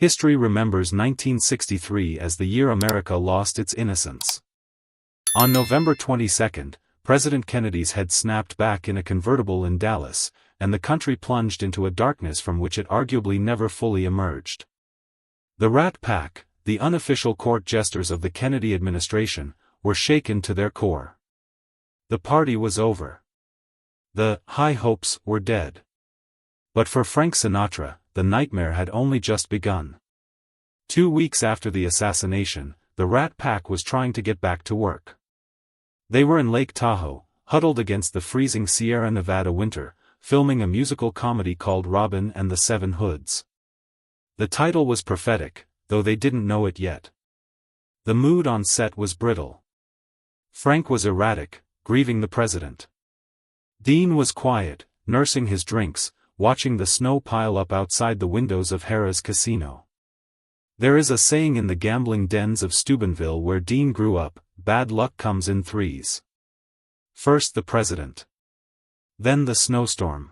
History remembers 1963 as the year America lost its innocence. On November 22, President Kennedy's head snapped back in a convertible in Dallas, and the country plunged into a darkness from which it arguably never fully emerged. The Rat Pack, the unofficial court jesters of the Kennedy administration, were shaken to their core. The party was over. The high hopes were dead. But for Frank Sinatra, the nightmare had only just begun. 2 weeks after the assassination, the Rat Pack was trying to get back to work. They were in Lake Tahoe, huddled against the freezing Sierra Nevada winter, filming a musical comedy called Robin and the Seven Hoods. The title was prophetic, though they didn't know it yet. The mood on set was brittle. Frank was erratic, grieving the president. Dean was quiet, nursing his drinks, watching the snow pile up outside the windows of Harrah's casino. There is a saying in the gambling dens of Steubenville where Dean grew up, bad luck comes in threes. First the president. Then the snowstorm.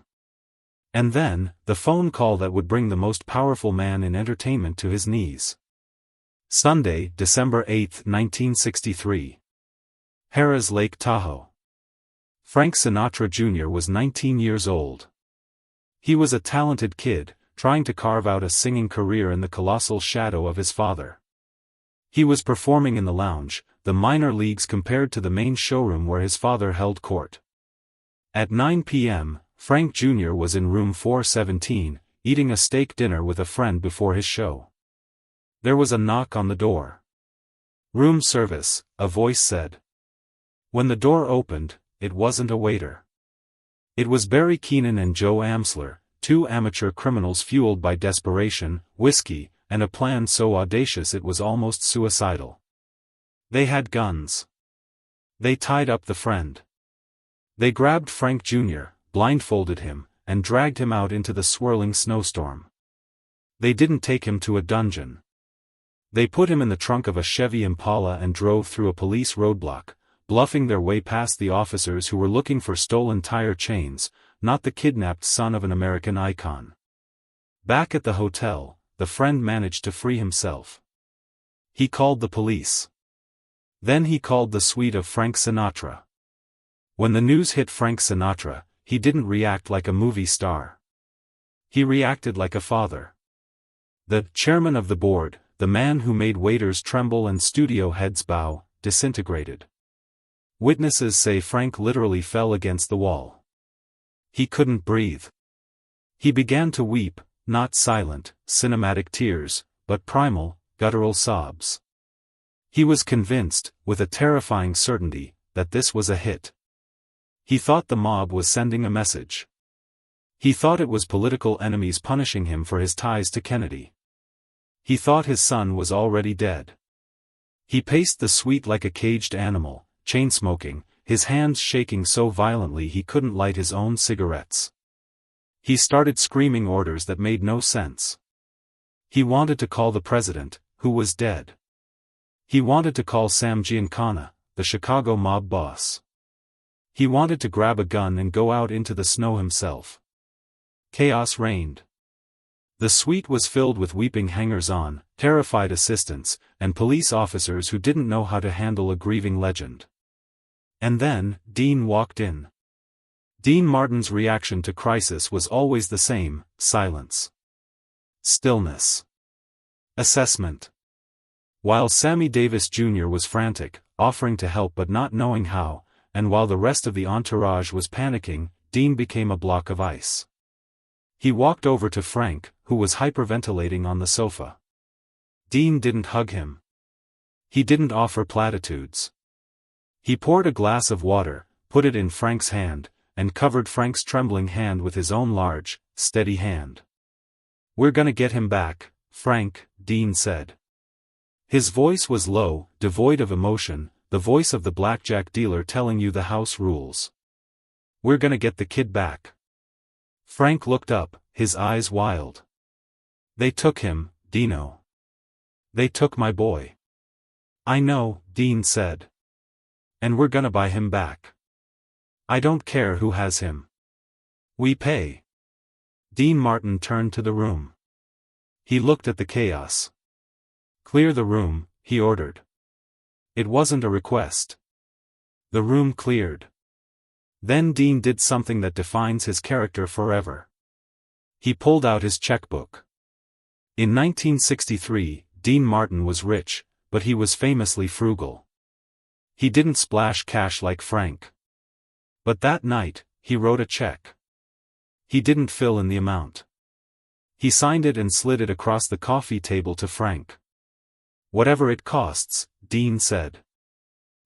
And then, the phone call that would bring the most powerful man in entertainment to his knees. Sunday, December 8, 1963. Harrah's Lake Tahoe. Frank Sinatra Jr. was 19 years old. He was a talented kid, trying to carve out a singing career in the colossal shadow of his father. He was performing in the lounge, the minor leagues compared to the main showroom where his father held court. At 9 p.m., Frank Jr. was in room 417, eating a steak dinner with a friend before his show. There was a knock on the door. "Room service," a voice said. When the door opened, it wasn't a waiter. It was Barry Keenan and Joe Amsler, two amateur criminals fueled by desperation, whiskey, and a plan so audacious it was almost suicidal. They had guns. They tied up the friend. They grabbed Frank Jr., blindfolded him, and dragged him out into the swirling snowstorm. They didn't take him to a dungeon. They put him in the trunk of a Chevy Impala and drove through a police roadblock, bluffing their way past the officers who were looking for stolen tire chains, not the kidnapped son of an American icon. Back at the hotel, the friend managed to free himself. He called the police. Then he called the suite of Frank Sinatra. When the news hit Frank Sinatra, he didn't react like a movie star. He reacted like a father. The chairman of the board, the man who made waiters tremble and studio heads bow, disintegrated. Witnesses say Frank literally fell against the wall. He couldn't breathe. He began to weep, not silent, cinematic tears, but primal, guttural sobs. He was convinced, with a terrifying certainty, that this was a hit. He thought the mob was sending a message. He thought it was political enemies punishing him for his ties to Kennedy. He thought his son was already dead. He paced the suite like a caged animal, chain-smoking, his hands shaking so violently he couldn't light his own cigarettes. He started screaming orders that made no sense. He wanted to call the president, who was dead. He wanted to call Sam Giancana, the Chicago mob boss. He wanted to grab a gun and go out into the snow himself. Chaos reigned. The suite was filled with weeping hangers-on, terrified assistants, and police officers who didn't know how to handle a grieving legend. And then, Dean walked in. Dean Martin's reaction to crisis was always the same: silence. Stillness. Assessment. While Sammy Davis Jr. was frantic, offering to help but not knowing how, and while the rest of the entourage was panicking, Dean became a block of ice. He walked over to Frank, who was hyperventilating on the sofa. Dean didn't hug him. He didn't offer platitudes. He poured a glass of water, put it in Frank's hand, and covered Frank's trembling hand with his own large, steady hand. "We're gonna get him back, Frank," Dean said. His voice was low, devoid of emotion, the voice of the blackjack dealer telling you the house rules. "We're gonna get the kid back." Frank looked up, his eyes wild. "They took him, Dino. They took my boy." "I know," Dean said. "And we're gonna buy him back. I don't care who has him. We pay." Dean Martin turned to the room. He looked at the chaos. "Clear the room," he ordered. It wasn't a request. The room cleared. Then Dean did something that defines his character forever. He pulled out his checkbook. In 1963, Dean Martin was rich, but he was famously frugal. He didn't splash cash like Frank. But that night, he wrote a check. He didn't fill in the amount. He signed it and slid it across the coffee table to Frank. "Whatever it costs," Dean said.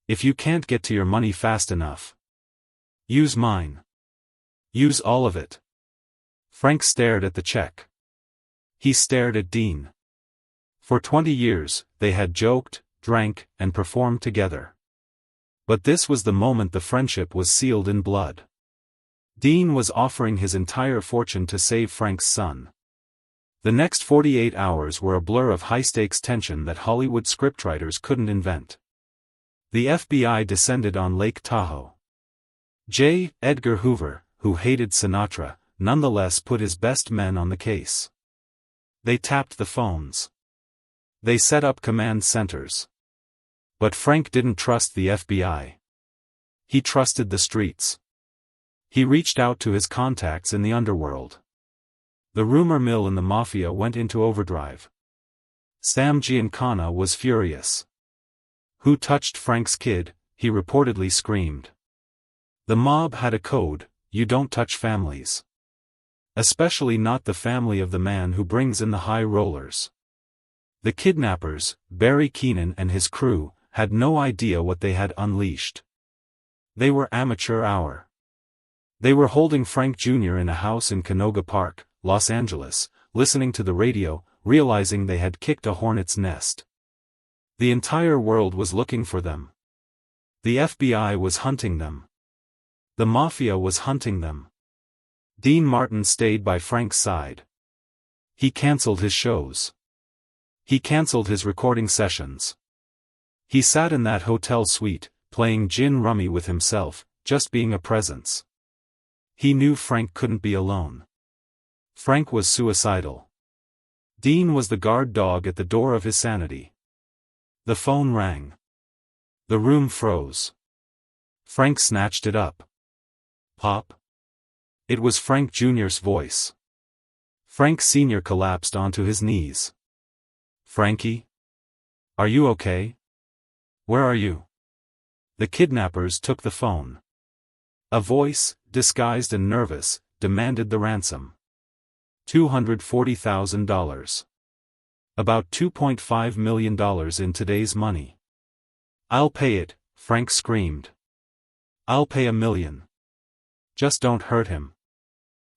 "If you can't get to your money fast enough, use mine. Use all of it." Frank stared at the check. He stared at Dean. For 20 years, they had joked, drank, and performed together. But this was the moment the friendship was sealed in blood. Dean was offering his entire fortune to save Frank's son. The next 48 hours were a blur of high-stakes tension that Hollywood scriptwriters couldn't invent. The FBI descended on Lake Tahoe. J. Edgar Hoover, who hated Sinatra, nonetheless put his best men on the case. They tapped the phones. They set up command centers. But Frank didn't trust the FBI. He trusted the streets. He reached out to his contacts in the underworld. The rumor mill in the mafia went into overdrive. Sam Giancana was furious. "Who touched Frank's kid?" he reportedly screamed. The mob had a code: you don't touch families. Especially not the family of the man who brings in the high rollers. The kidnappers, Barry Keenan and his crew, had no idea what they had unleashed. They were amateur hour. They were holding Frank Jr. in a house in Canoga Park, Los Angeles, listening to the radio, realizing they had kicked a hornet's nest. The entire world was looking for them. The FBI was hunting them. The mafia was hunting them. Dean Martin stayed by Frank's side. He canceled his shows. He canceled his recording sessions. He sat in that hotel suite, playing gin rummy with himself, just being a presence. He knew Frank couldn't be alone. Frank was suicidal. Dean was the guard dog at the door of his sanity. The phone rang. The room froze. Frank snatched it up. "Pop?" It was Frank Jr.'s voice. Frank Sr. collapsed onto his knees. "Frankie? Are you okay? Where are you?" The kidnappers took the phone. A voice, disguised and nervous, demanded the ransom. $240,000. About $2.5 million in today's money. "I'll pay it," Frank screamed. "I'll pay $1 million. Just don't hurt him.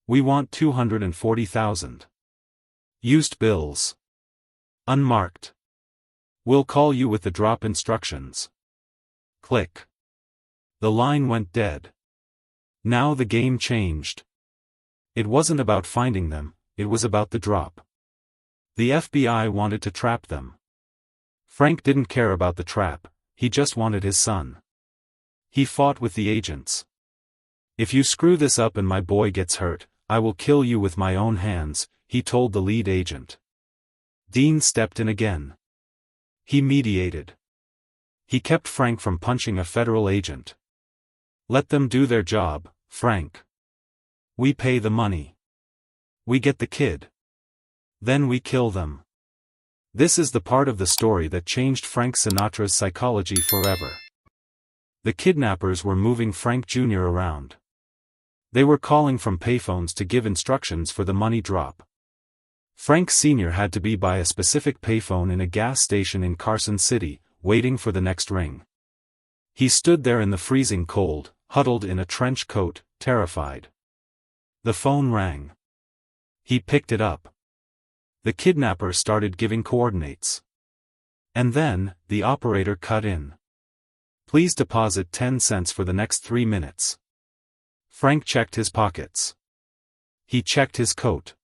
We want $240,000. Used bills. Unmarked. We'll call you with the drop instructions." Click. The line went dead. Now the game changed. It wasn't about finding them, it was about the drop. The FBI wanted to trap them. Frank didn't care about the trap, he just wanted his son. He fought with the agents. "If you screw this up and my boy gets hurt, I will kill you with my own hands," he told the lead agent. Dean stepped in again. He mediated. He kept Frank from punching a federal agent. "Let them do their job, Frank. We pay the money. We get the kid. Then we kill them." This is the part of the story that changed Frank Sinatra's psychology forever. The kidnappers were moving Frank Jr. around. They were calling from payphones to give instructions for the money drop. Frank Sr. had to be by a specific payphone in a gas station in Carson City, waiting for the next ring. He stood there in the freezing cold, huddled in a trench coat, terrified. The phone rang. He picked it up. The kidnapper started giving coordinates. And then, the operator cut in. "Please deposit 10 cents for the next 3 minutes." Frank checked his pockets. He checked his coat.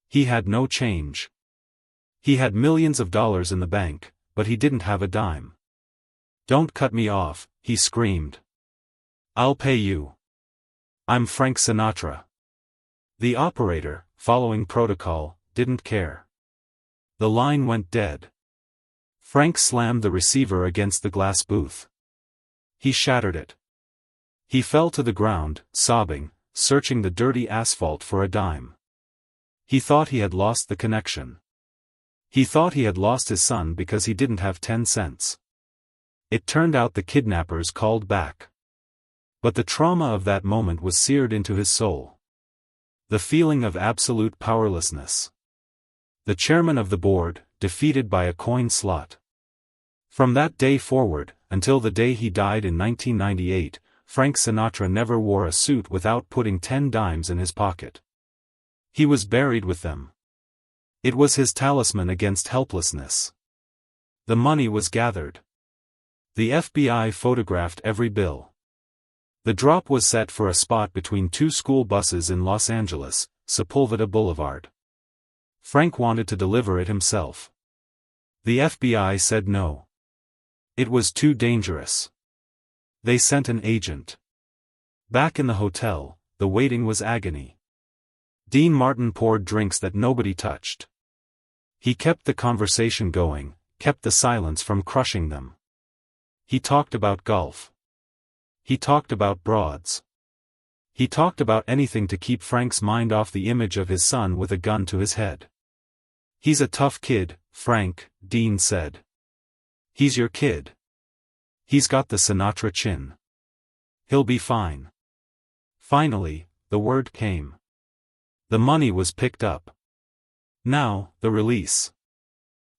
He had no change. He had millions of dollars in the bank, but he didn't have a dime. "Don't cut me off," he screamed. "I'll pay you. I'm Frank Sinatra." The operator, following protocol, didn't care. The line went dead. Frank slammed the receiver against the glass booth. He shattered it. He fell to the ground, sobbing, searching the dirty asphalt for a dime. He thought he had lost the connection. He thought he had lost his son because he didn't have 10 cents. It turned out the kidnappers called back. But the trauma of that moment was seared into his soul. The feeling of absolute powerlessness. The chairman of the board, defeated by a coin slot. From that day forward, until the day he died in 1998, Frank Sinatra never wore a suit without putting 10 dimes in his pocket. He was buried with them. It was his talisman against helplessness. The money was gathered. The FBI photographed every bill. The drop was set for a spot between 2 school buses in Los Angeles, Sepulveda Boulevard. Frank wanted to deliver it himself. The FBI said no. It was too dangerous. They sent an agent. Back in the hotel, the waiting was agony. Dean Martin poured drinks that nobody touched. He kept the conversation going, kept the silence from crushing them. He talked about golf. He talked about broads. He talked about anything to keep Frank's mind off the image of his son with a gun to his head. "He's a tough kid, Frank," Dean said. "He's your kid. He's got the Sinatra chin. He'll be fine." Finally, the word came. The money was picked up. Now, the release.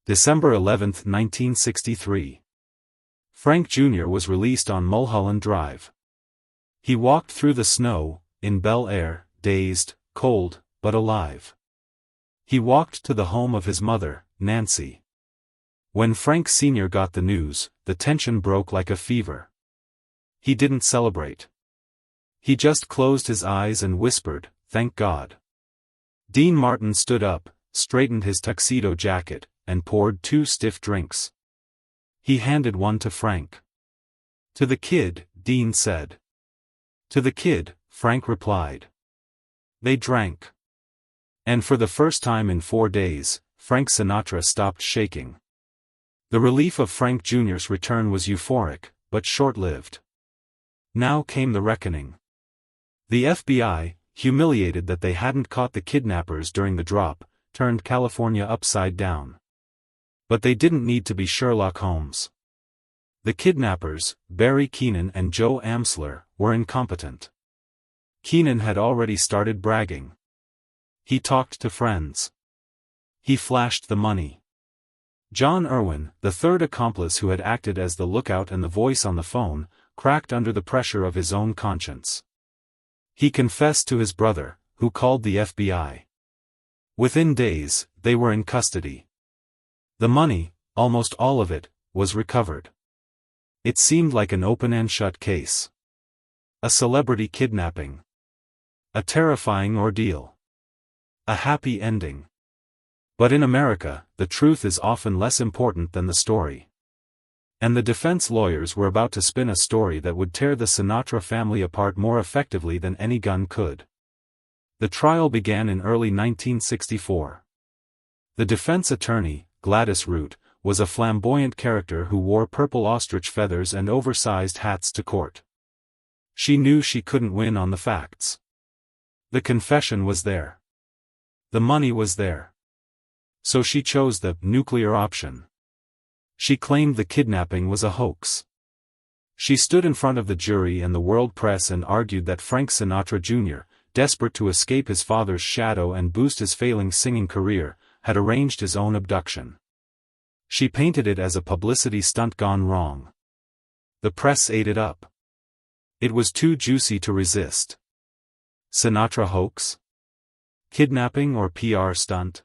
December 11, 1963. Frank Jr. was released on Mulholland Drive. He walked through the snow, in Bel Air, dazed, cold, but alive. He walked to the home of his mother, Nancy. When Frank Sr. got the news, the tension broke like a fever. He didn't celebrate. He just closed his eyes and whispered, "Thank God." Dean Martin stood up, straightened his tuxedo jacket, and poured 2 stiff drinks. He handed one to Frank. "To the kid," Dean said. "To the kid," Frank replied. They drank. And for the first time in 4 days, Frank Sinatra stopped shaking. The relief of Frank Jr.'s return was euphoric, but short-lived. Now came the reckoning. The FBI, humiliated that they hadn't caught the kidnappers during the drop, turned California upside down. But they didn't need to be Sherlock Holmes. The kidnappers, Barry Keenan and Joe Amsler, were incompetent. Keenan had already started bragging. He talked to friends. He flashed the money. John Irwin, the third accomplice who had acted as the lookout and the voice on the phone, cracked under the pressure of his own conscience. He confessed to his brother, who called the FBI. Within days, they were in custody. The money, almost all of it, was recovered. It seemed like an open and shut case. A celebrity kidnapping. A terrifying ordeal. A happy ending. But in America, the truth is often less important than the story. And the defense lawyers were about to spin a story that would tear the Sinatra family apart more effectively than any gun could. The trial began in early 1964. The defense attorney, Gladys Root, was a flamboyant character who wore purple ostrich feathers and oversized hats to court. She knew she couldn't win on the facts. The confession was there. The money was there. So she chose the nuclear option. She claimed the kidnapping was a hoax. She stood in front of the jury and the world press and argued that Frank Sinatra Jr., desperate to escape his father's shadow and boost his failing singing career, had arranged his own abduction. She painted it as a publicity stunt gone wrong. The press ate it up. It was too juicy to resist. Sinatra hoax? Kidnapping or PR stunt?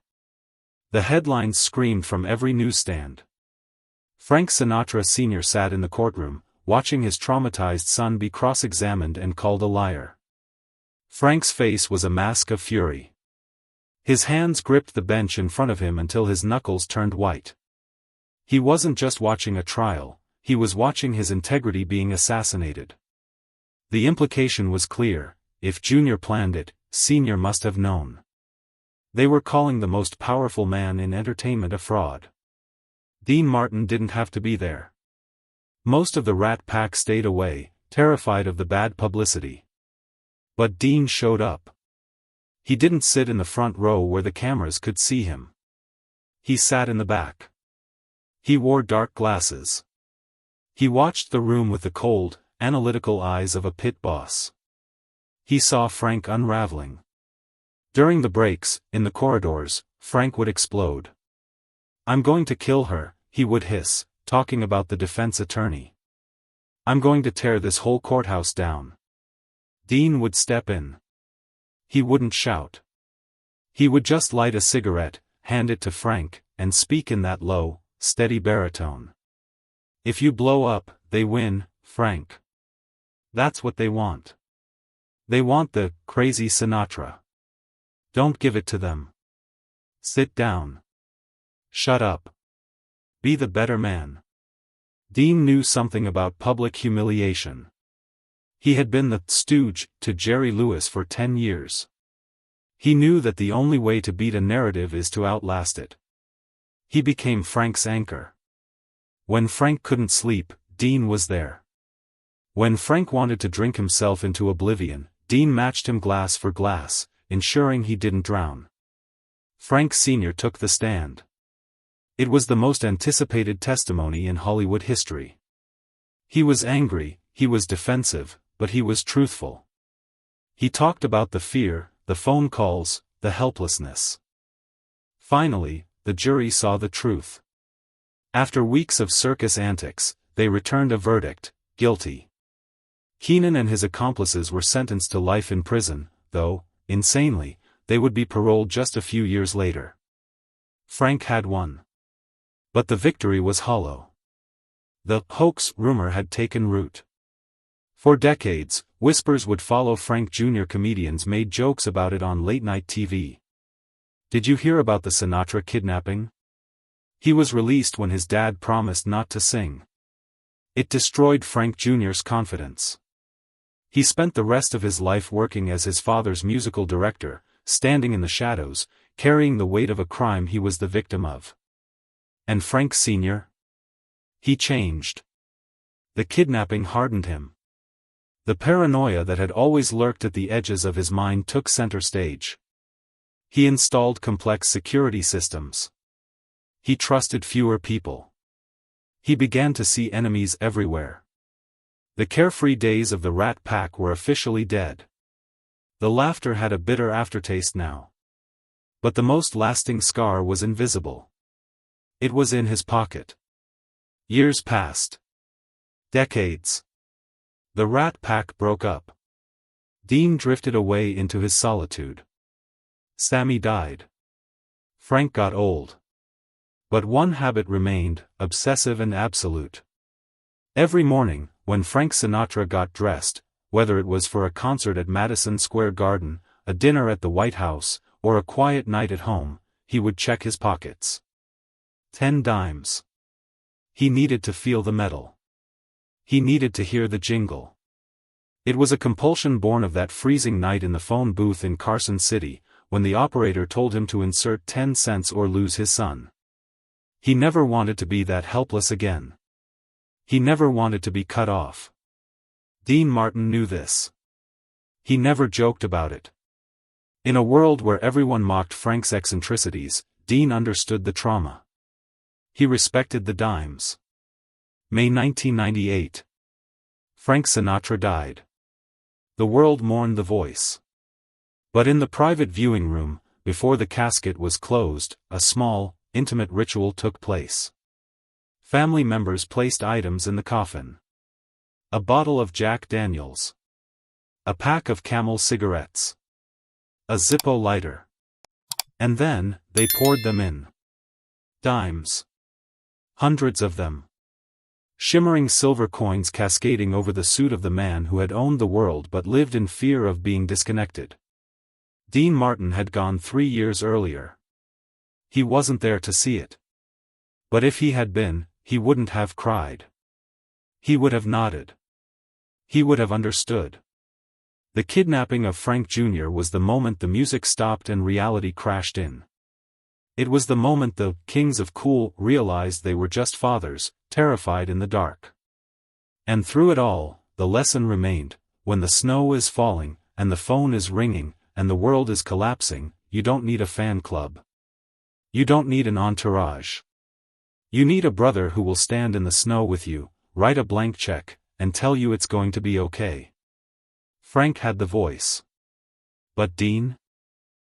The headlines screamed from every newsstand. Frank Sinatra Sr. sat in the courtroom, watching his traumatized son be cross-examined and called a liar. Frank's face was a mask of fury. His hands gripped the bench in front of him until his knuckles turned white. He wasn't just watching a trial, he was watching his integrity being assassinated. The implication was clear: if Junior planned it, Senior must have known. They were calling the most powerful man in entertainment a fraud. Dean Martin didn't have to be there. Most of the Rat Pack stayed away, terrified of the bad publicity. But Dean showed up. He didn't sit in the front row where the cameras could see him. He sat in the back. He wore dark glasses. He watched the room with the cold, analytical eyes of a pit boss. He saw Frank unraveling. During the breaks, in the corridors, Frank would explode. "I'm going to kill her," he would hiss, talking about the defense attorney. "I'm going to tear this whole courthouse down." Dean would step in. He wouldn't shout. He would just light a cigarette, hand it to Frank, and speak in that low, steady baritone. "If you blow up, they win, Frank. That's what they want. They want the crazy Sinatra. Don't give it to them. Sit down. Shut up. Be the better man." Dean knew something about public humiliation. He had been the stooge to Jerry Lewis for 10 years. He knew that the only way to beat a narrative is to outlast it. He became Frank's anchor. When Frank couldn't sleep, Dean was there. When Frank wanted to drink himself into oblivion, Dean matched him glass for glass, ensuring he didn't drown. Frank Sr. took the stand. It was the most anticipated testimony in Hollywood history. He was angry, he was defensive, but he was truthful. He talked about the fear, the phone calls, the helplessness. Finally, the jury saw the truth. After weeks of circus antics, they returned a verdict: guilty. Keenan and his accomplices were sentenced to life in prison, though, insanely, they would be paroled just a few years later. Frank had won. But the victory was hollow. The hoax rumor had taken root. For decades, whispers would follow Frank Jr. Comedians made jokes about it on late-night TV. "Did you hear about the Sinatra kidnapping? He was released when his dad promised not to sing." It destroyed Frank Jr.'s confidence. He spent the rest of his life working as his father's musical director, standing in the shadows, carrying the weight of a crime he was the victim of. And Frank Sr.? He changed. The kidnapping hardened him. The paranoia that had always lurked at the edges of his mind took center stage. He installed complex security systems. He trusted fewer people. He began to see enemies everywhere. The carefree days of the Rat Pack were officially dead. The laughter had a bitter aftertaste now. But the most lasting scar was invisible. It was in his pocket. Years passed. Decades. The Rat Pack broke up. Dean drifted away into his solitude. Sammy died. Frank got old. But one habit remained, obsessive and absolute. Every morning, when Frank Sinatra got dressed, whether it was for a concert at Madison Square Garden, a dinner at the White House, or a quiet night at home, he would check his pockets. 10 dimes. He needed to feel the metal. He needed to hear the jingle. It was a compulsion born of that freezing night in the phone booth in Carson City, when the operator told him to insert 10 cents or lose his son. He never wanted to be that helpless again. He never wanted to be cut off. Dean Martin knew this. He never joked about it. In a world where everyone mocked Frank's eccentricities, Dean understood the trauma. He respected the dimes. May 1998. Frank Sinatra died. The world mourned the voice. But in the private viewing room, before the casket was closed, a small, intimate ritual took place. Family members placed items in the coffin. A bottle of Jack Daniels. A pack of Camel cigarettes. A Zippo lighter. And then, they poured them in. Dimes. Hundreds of them. Shimmering silver coins cascading over the suit of the man who had owned the world but lived in fear of being disconnected. Dean Martin had gone 3 years earlier. He wasn't there to see it. But if he had been, he wouldn't have cried. He would have nodded. He would have understood. The kidnapping of Frank Jr. was the moment the music stopped and reality crashed in. It was the moment the kings of cool realized they were just fathers, terrified in the dark. And through it all, the lesson remained: when the snow is falling, and the phone is ringing, and the world is collapsing, you don't need a fan club. You don't need an entourage. You need a brother who will stand in the snow with you, write a blank check, and tell you it's going to be okay. Frank had the voice. But Dean?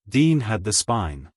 Dean had the spine.